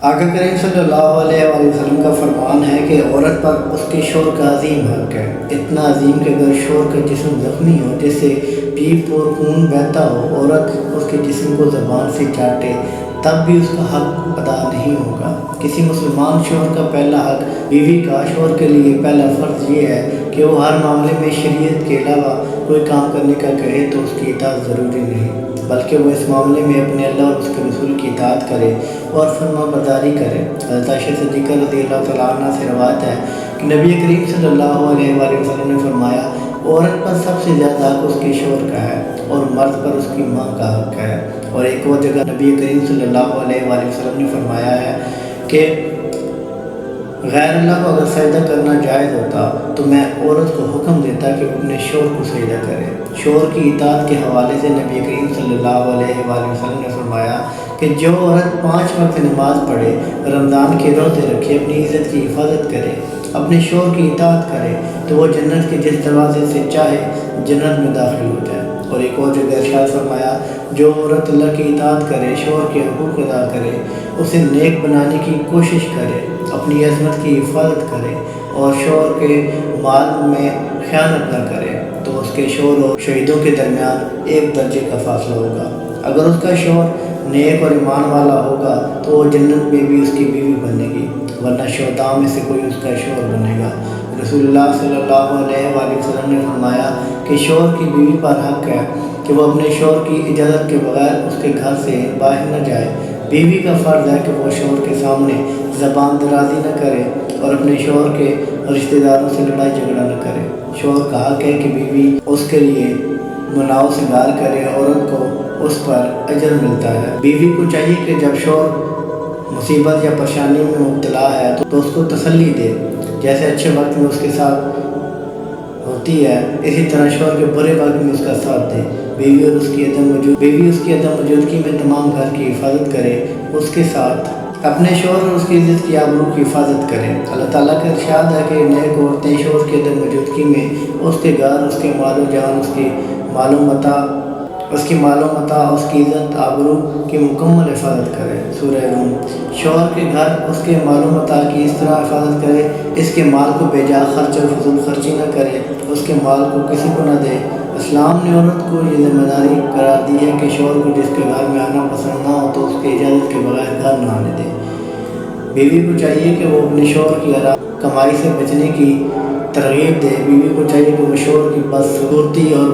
آقا کریم صلی اللہ علیہ وآلہ وسلم کا فرمان ہے کہ عورت پر اس کے شوہر کا عظیم حق ہے، اتنا عظیم کہ اگر شوہر کا جسم زخمی ہو جس سے پیپ اور خون بہتا ہو، عورت اس کے جسم کو زبان سے چاٹے تب بھی اس کا حق ادا نہیں ہوگا۔ کسی مسلمان شوہر کا پہلا حق بیوی کا شوہر کے لیے پہلا فرض یہ ہے کہ وہ ہر معاملے میں شریعت کے علاوہ کوئی کام کرنے کا کہے تو اس کی اطاعت ضروری نہیں، بلکہ وہ اس معاملے میں اپنے اللہ اور اس کے رسول کی اطاعت کرے اور فرما برداری کرے۔ حضرت عائشہ صدیقہ رضی اللہ تعالیٰ عنہ سے روایت ہے کہ نبی کریم صلی اللہ علیہ وآلہ وسلم نے فرمایا، عورت پر سب سے زیادہ حق اس کے شوہر کا ہے اور مرد پر اس کی ماں کا حق ہے۔ اور ایک اور جگہ نبی کریم صلی اللہ علیہ وآلہ وسلم نے فرمایا ہے کہ غیر اللہ کو اگر سجدہ کرنا جائز ہوتا تو میں عورت کو حکم دیتا کہ وہ اپنے شوہر کو سجدہ کرے۔ شوہر کی اطاعت کے حوالے سے نبی کریم صلی اللہ علیہ وآلہ وسلم نے فرمایا کہ جو عورت 5 وقت نماز پڑھے، رمضان کے روزے رکھے، اپنی عزت کی حفاظت کرے، اپنے شوہر کی اطاعت کرے تو وہ جنت کے جس دروازے سے چاہے جنت میں داخل ہو جائے۔ اور ایک اور جگہ ارشاد فرمایا، جو عورت اللہ کی اطاعت کرے، شوہر کے حقوق ادا کرے، اسے نیک بنانے کی کوشش کرے، اپنی عظمت کی حفاظت کرے اور شوہر کے مال میں خیانت نہ کرے تو اس کے شوہر اور شہیدوں کے درمیان 1 درجے کا فاصلہ ہوگا۔ اگر اس کا شوہر نیک اور ایمان والا ہوگا تو وہ جنت میں بھی اس کی بیوی بنے گی، ورنہ شہداء میں سے کوئی اس کا شوہر بنے گا۔ رسول اللہ صلی اللہ علیہ وآلہ وسلم نے فرمایا کہ شوہر کی بیوی پر حق ہے کہ وہ اپنے شوہر کی اجازت کے بغیر اس کے گھر سے باہر نہ جائے۔ بیوی کا فرض ہے کہ وہ شوہر کے سامنے زبان درازی نہ کرے اور اپنے شوہر کے رشتہ داروں سے لڑائی جھگڑا نہ کرے۔ شوہر کا حق ہے کہ بیوی اس کے لیے مناؤ سنگار کرے، عورت کو اس پر اجر ملتا ہے۔ بیوی کو چاہیے کہ جب شوہر مصیبت یا پریشانی میں مبتلا ہے تو اس کو تسلی دے، جیسے اچھے وقت میں اس کے ساتھ ہوتی ہے اسی طرح شوہر کے برے وقت میں اس کا ساتھ دے۔ بیوی اس کی عدم موجودگی میں تمام گھر کی حفاظت کرے، اس کے ساتھ اپنے شوہر اور اس کی عزت کی آبرو کی حفاظت کرے۔ اللہ تعالیٰ کا ارشاد ہے کہ نیک عورتیں شوہر کی عدم موجودگی میں اس کے گھر، اس کے مال و جان، اس کی مال و متاع، اس کی عزت آبرو کی مکمل حفاظت کرے۔ سورہ روم۔ شوہر کے گھر، اس کے مال و متاع کی اس طرح حفاظت کرے، اس کے مال کو بے جا خرچ اور فضول خرچی نہ کرے، اس کے مال کو کسی کو نہ دے۔ اسلام نے عورت کو یہ ذمہ داری قرار دی ہے کہ شوہر کو جس کے گھر میں آنا پسند نہ ہو تو اس کی اجازت کے بغیر گھر نہ آنے دے۔ بیوی کو چاہیے کہ وہ اپنے شوہر کی حرام کمائی سے بچنے کی ترغیب دے۔ بیوی کو چاہیے کہ وہ شوہر کی بدصورتی اور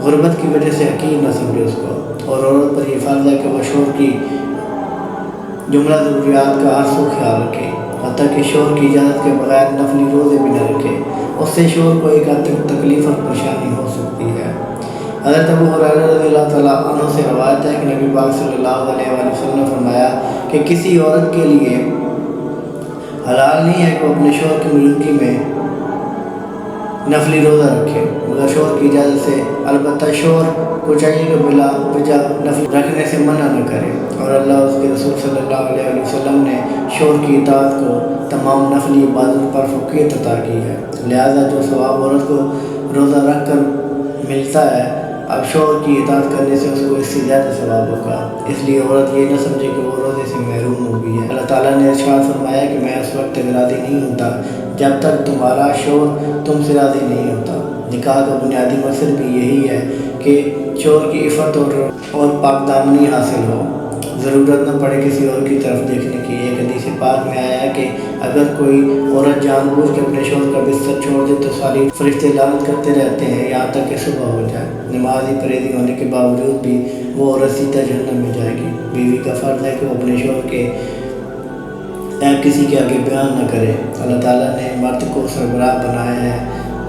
غربت کی وجہ سے حقیر نہ سمجھے اس کو، اور عورت پر یہ فرض ہے کہ وہ شوہر کی جملہ ضروریات کا ہر سو خیال رکھے، حتیٰ کہ شوہر کی اجازت کے بغیر نفلی روزے بھی نہ رکھے، اس سے شوہر کو ایک حد تک تکلیف اور پریشانی ہو سکتی ہے۔ حضرت ابو ہریرہ رضی اللہ تعالیٰ عنہ سے روایت ہے کہ نبی پاک صلی اللہ علیہ وآلہ وسلم نے فرمایا کہ کسی عورت کے لیے حلال نہیں ہے کہ وہ اپنے شوہر کی موجودگی میں نفلی روزہ رکھے مگر شوہر کی اجازت سے، البتہ شوہر کو چاہیے کہ بلا وجہ نفل رکھنے سے منع نہ کرے، اور اللہ اس کے رسول صلی اللہ علیہ وسلم نے شوہر کی اطاعت کو تمام نفلی عبادت پر فوقیت عطا کی ہے، لہذا جو ثواب عورت کو روزہ رکھ کر ملتا ہے اب شوہر کی اطاعت کرنے سے اس کو اس سے زیادہ ثواب ہوگا۔ اس لیے عورت یہ نہ سمجھے کہ وہ روزے سے محروم ہو گئی ہے۔ اللہ تعالیٰ نے ارشاد فرمایا کہ میں اس وقت تک راضی نہیں ہوتا جب تک تمہارا شوہر تم سے راضی نہیں ہوتا۔ نکاح کا بنیادی مقصد بھی یہی ہے کہ شوہر کی عفت اور پاک دامنی حاصل ہو، ضرورت نہ پڑے کسی اور کی طرف دیکھنے کی۔ ایک حدیث پاک میں آیا ہے کہ اگر کوئی عورت جان بوجھ کے اپنے شوہر کا بستر چھوڑ دے تو ساری فرشتے لعنت کرتے رہتے ہیں یہاں تک کہ صبح ہو جائے۔ نمازی پرہیزی ہونے کے باوجود بھی وہ عورت سیدھا جہنم میں جائے گی۔ بیوی کا فرض ہے کہ وہ اپنے شوہر کے عیب کسی کے آگے بیان نہ کرے۔ اللہ تعالیٰ نے مرد کو سربراہ بنایا ہے،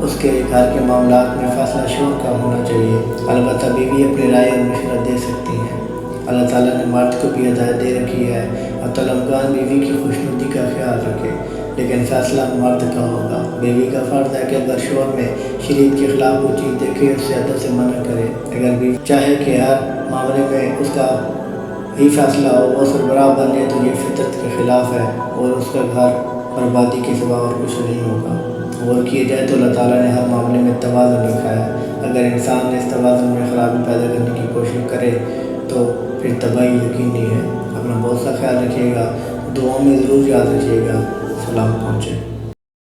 اس کے گھر کے معاملات میں فیصلہ شوہر کا ہونا چاہیے، البتہ بیوی اپنی رائے اور مشورہ دے سکتی ہیں۔ اللہ تعالیٰ نے مرد کو بھی ہدایت دے رکھی ہے اور طلبگار بیوی کی خوشنودی کا خیال رکھے، لیکن فیصلہ مرد کا ہوگا۔ بیوی کا فرض ہے کہ اگر شوہر میں شریعت کے خلاف کوئی چیز دیکھے اس سے ادب سے منع کرے۔ اگر بیوی چاہے کہ ہر معاملے میں اس کا ہی فیصلہ ہو، وہ سربراہ بن جائے تو یہ فطرت کے خلاف ہے اور اس کا گھر بربادی کے سوا اور کچھ نہیں ہوگا۔ غور کیے جائے تو اللہ تعالیٰ نے ہر معاملے میں توازن رکھا ہے، اگر انسان نے اس توازن میں خرابی پیدا کرنے کی کوشش کرے تو پھر تباہی یقینی ہے۔ اپنا بہت سا خیال رکھیے گا، دعاؤں میں ضرور یاد رکھیے گا۔ سلام پہنچے۔